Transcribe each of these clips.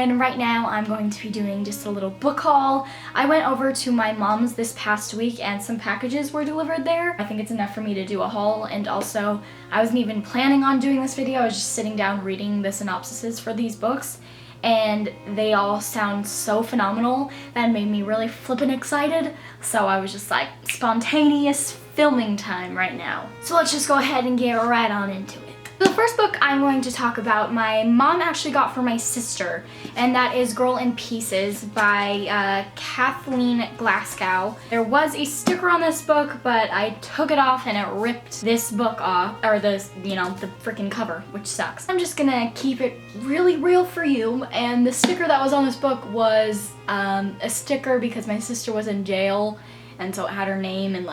and right now I'm going to be doing just a little book haul. I went over to my mom's this past week and some packages were delivered there. I think it's enough for me to do a haul, and also I wasn't even planning on doing this video. I was just sitting down reading the synopsises for these books, and they all sound so phenomenal that made me really flippin' excited. So I was just like, spontaneous filming time right now. So let's just go ahead and get right on into it. The first book I'm going to talk about, my mom actually got for my sister, and that is Girl in Pieces by Kathleen Glasgow. There was a sticker on this book, but I took it off and it ripped this book off, or the freaking cover, which sucks. I'm just gonna keep it really real for you, and the sticker that was on this book was a sticker because my sister was in jail, and so it had her name and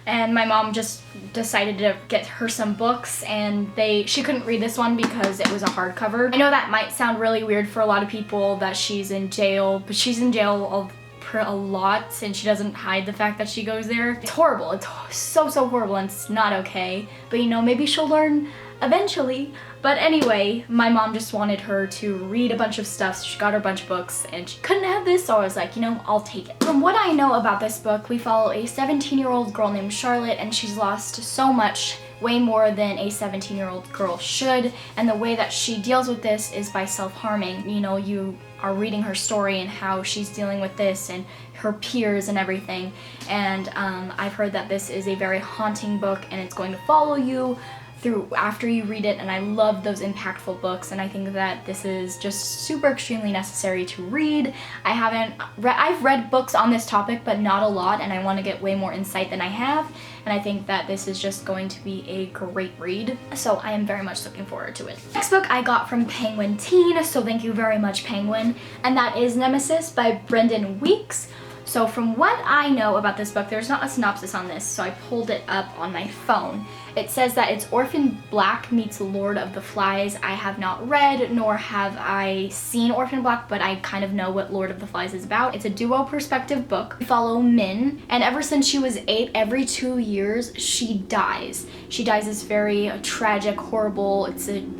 and my mom just decided to get her some books, and she couldn't read this one because it was a hardcover. I know that might sound really weird for a lot of people that she's in jail, but she's in jail a lot, and she doesn't hide the fact that she goes there. It's horrible. It's so horrible, and it's not okay. But maybe she'll learn eventually. But anyway, my mom just wanted her to read a bunch of stuff, so she got her a bunch of books, and she couldn't have this, so I was like, I'll take it. From what I know about this book, we follow a 17-year-old girl named Charlotte, and she's lost so much, way more than a 17-year-old girl should, and the way that she deals with this is by self-harming. You are reading her story and how she's dealing with this and her peers and everything, and I've heard that this is a very haunting book, and it's going to follow you through after you read it, and I love those impactful books, and I think that this is just super extremely necessary to read. I've read books on this topic, but not a lot, and I want to get way more insight than I have, and I think that this is just going to be a great read, so I am very much looking forward to it. Next book I got from Penguin Teen, so thank you very much, Penguin, and that is Nemesis by Brendan Weeks. So from what I know about this book, there's not a synopsis on this, so I pulled it up on my phone. It says that it's Orphan Black meets Lord of the Flies. I have not read, nor have I seen Orphan Black, but I kind of know what Lord of the Flies is about. It's a duo perspective book. We follow Min, and ever since she was 8, every 2 years, she dies. She dies this very tragic, horrible,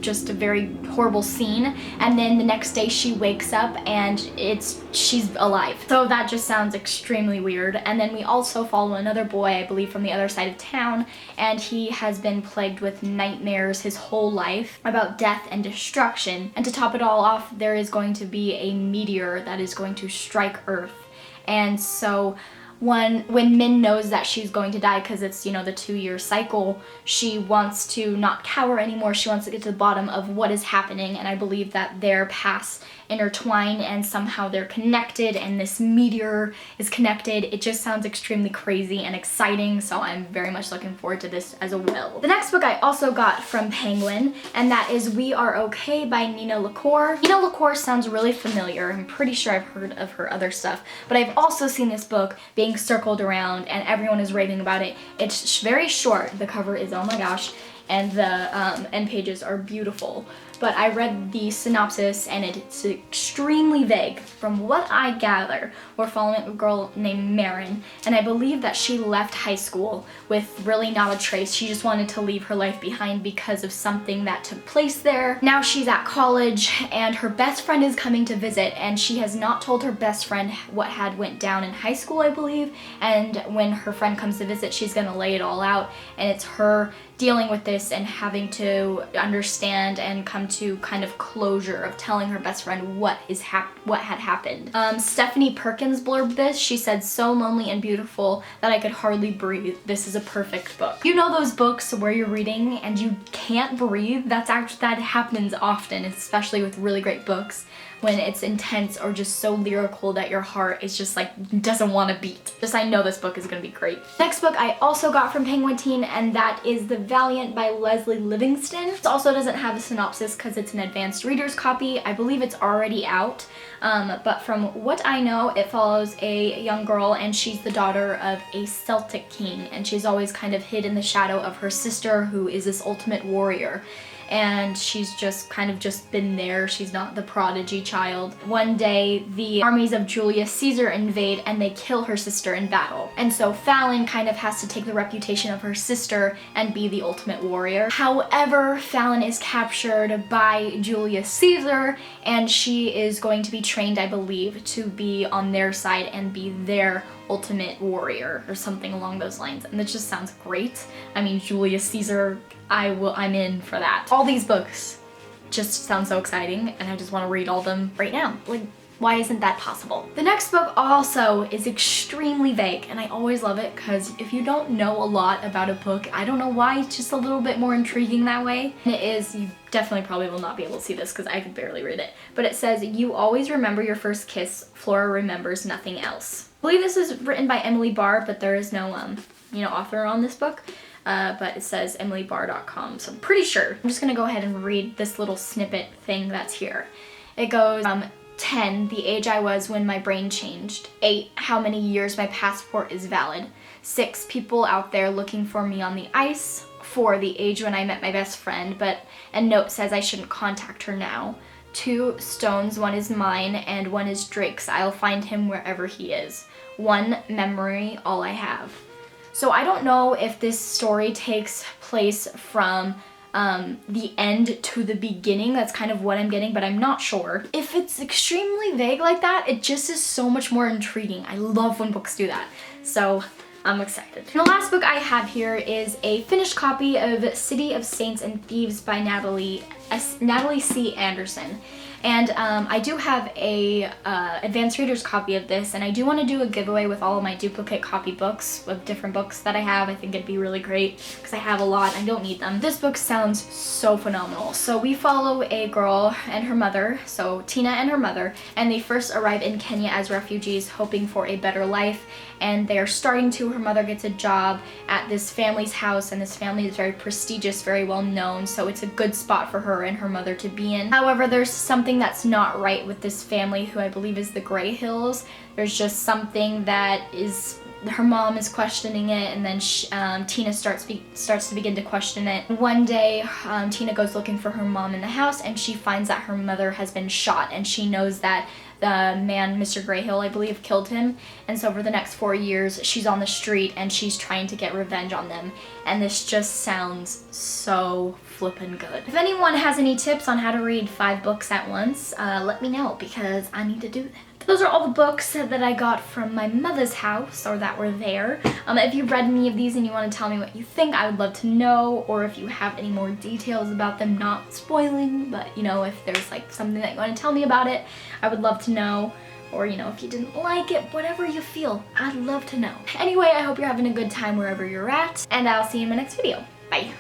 just a very horrible scene, and then the next day she wakes up and she's alive. So that just sounds extremely weird. And then we also follow another boy, I believe from the other side of town, and he has been plagued with nightmares his whole life about death and destruction. And to top it all off, there is going to be a meteor that is going to strike Earth. And so when Min knows that she's going to die, because it's, the 2-year cycle, she wants to not cower anymore. She wants to get to the bottom of what is happening, and I believe that their paths intertwine and somehow they're connected, and this meteor is connected. It just sounds extremely crazy and exciting, so I'm very much looking forward to this as well. The next book I also got from Penguin, and that is We Are Okay by Nina LaCour. Nina LaCour sounds really familiar. I'm pretty sure I've heard of her other stuff, but I've also seen this book being circled around and everyone is raving about it. It's very short. The cover is, oh my gosh, and the end pages are beautiful. But I read the synopsis and it's extremely vague. From what I gather, we're following a girl named Marin, and I believe that she left high school with really not a trace. She just wanted to leave her life behind because of something that took place there. Now she's at college and her best friend is coming to visit, and she has not told her best friend what had went down in high school, I believe, and when her friend comes to visit, she's gonna lay it all out, and it's her dealing with this and having to understand and come to kind of closure of telling her best friend what had happened. Stephanie Perkins blurbed this. She said, "So lonely and beautiful that I could hardly breathe. This is a perfect book." You know those books where you're reading and you can't breathe? That happens often, especially with really great books, when it's intense or just so lyrical that your heart is just doesn't want to beat. I know this book is gonna be great. Next book I also got from Penguin Teen, and that is The Valiant by Leslie Livingston. This also doesn't have a synopsis because it's an advanced reader's copy. I believe it's already out, but from what I know, it follows a young girl, and she's the daughter of a Celtic king, and she's always kind of hid in the shadow of her sister, who is this ultimate warrior. and she's just kind of just been there. She's not the prodigy child. One day, the armies of Julius Caesar invade and they kill her sister in battle. And so Fallon kind of has to take the reputation of her sister and be the ultimate warrior. However, Fallon is captured by Julius Caesar, and she is going to be trained, I believe, to be on their side and be their ultimate warrior or something along those lines. And that just sounds great. I mean, Julius Caesar, I'm in for that. All these books just sound so exciting, and I just want to read all of them right now. Like, why isn't that possible? The next book also is extremely vague, and I always love it because if you don't know a lot about a book, I don't know why, it's just a little bit more intriguing that way. And it is, you definitely probably will not be able to see this because I could barely read it, but it says, "You always remember your first kiss, Flora remembers nothing else." I believe this is written by Emily Barr, but there is no author on this book. But it says emilybarr.com, so I'm pretty sure. I'm just gonna go ahead and read this little snippet thing that's here. It goes, 10, the age I was when my brain changed. 8, how many years my passport is valid. 6, people out there looking for me on the ice. 4, the age when I met my best friend, but a note says I shouldn't contact her now. 2 stones, one is mine and one is Drake's. I'll find him wherever he is. 1 memory, all I have. So I don't know if this story takes place from the end to the beginning. That's kind of what I'm getting, but I'm not sure. If it's extremely vague like that, it just is so much more intriguing. I love when books do that. So I'm excited. And the last book I have here is a finished copy of City of Saints and Thieves by Natalie C. Anderson. And I do have a advanced reader's copy of this, and I do want to do a giveaway with all of my duplicate copy books of different books that I have. I think it'd be really great because I have a lot. I don't need them. This book sounds so phenomenal. So we follow a girl and her mother, so Tina and her mother, and they first arrive in Kenya as refugees hoping for a better life, and they're starting to. Her mother gets a job at this family's house, and this family is very prestigious, very well known, so it's a good spot for her and her mother to be in. However, there's something that's not right with this family, who I believe is the Gray Hills. There's just something that is, her mom is questioning it, and then Tina starts to begin to question it. One day, Tina goes looking for her mom in the house, and she finds that her mother has been shot, and she knows that the man, Mr. Grayhill, I believe, killed him. And so for the next 4 years, she's on the street and she's trying to get revenge on them. And this just sounds so flippin' good. If anyone has any tips on how to read 5 books at once, let me know because I need to do that. Those are all the books that I got from my mother's house, or that were there. If you've read any of these and you want to tell me what you think, I would love to know, or if you have any more details about them, not spoiling, but if there's like something that you want to tell me about it, I would love to know. Or if you didn't like it, whatever you feel, I'd love to know. Anyway, I hope you're having a good time wherever you're at, and I'll see you in my next video. Bye.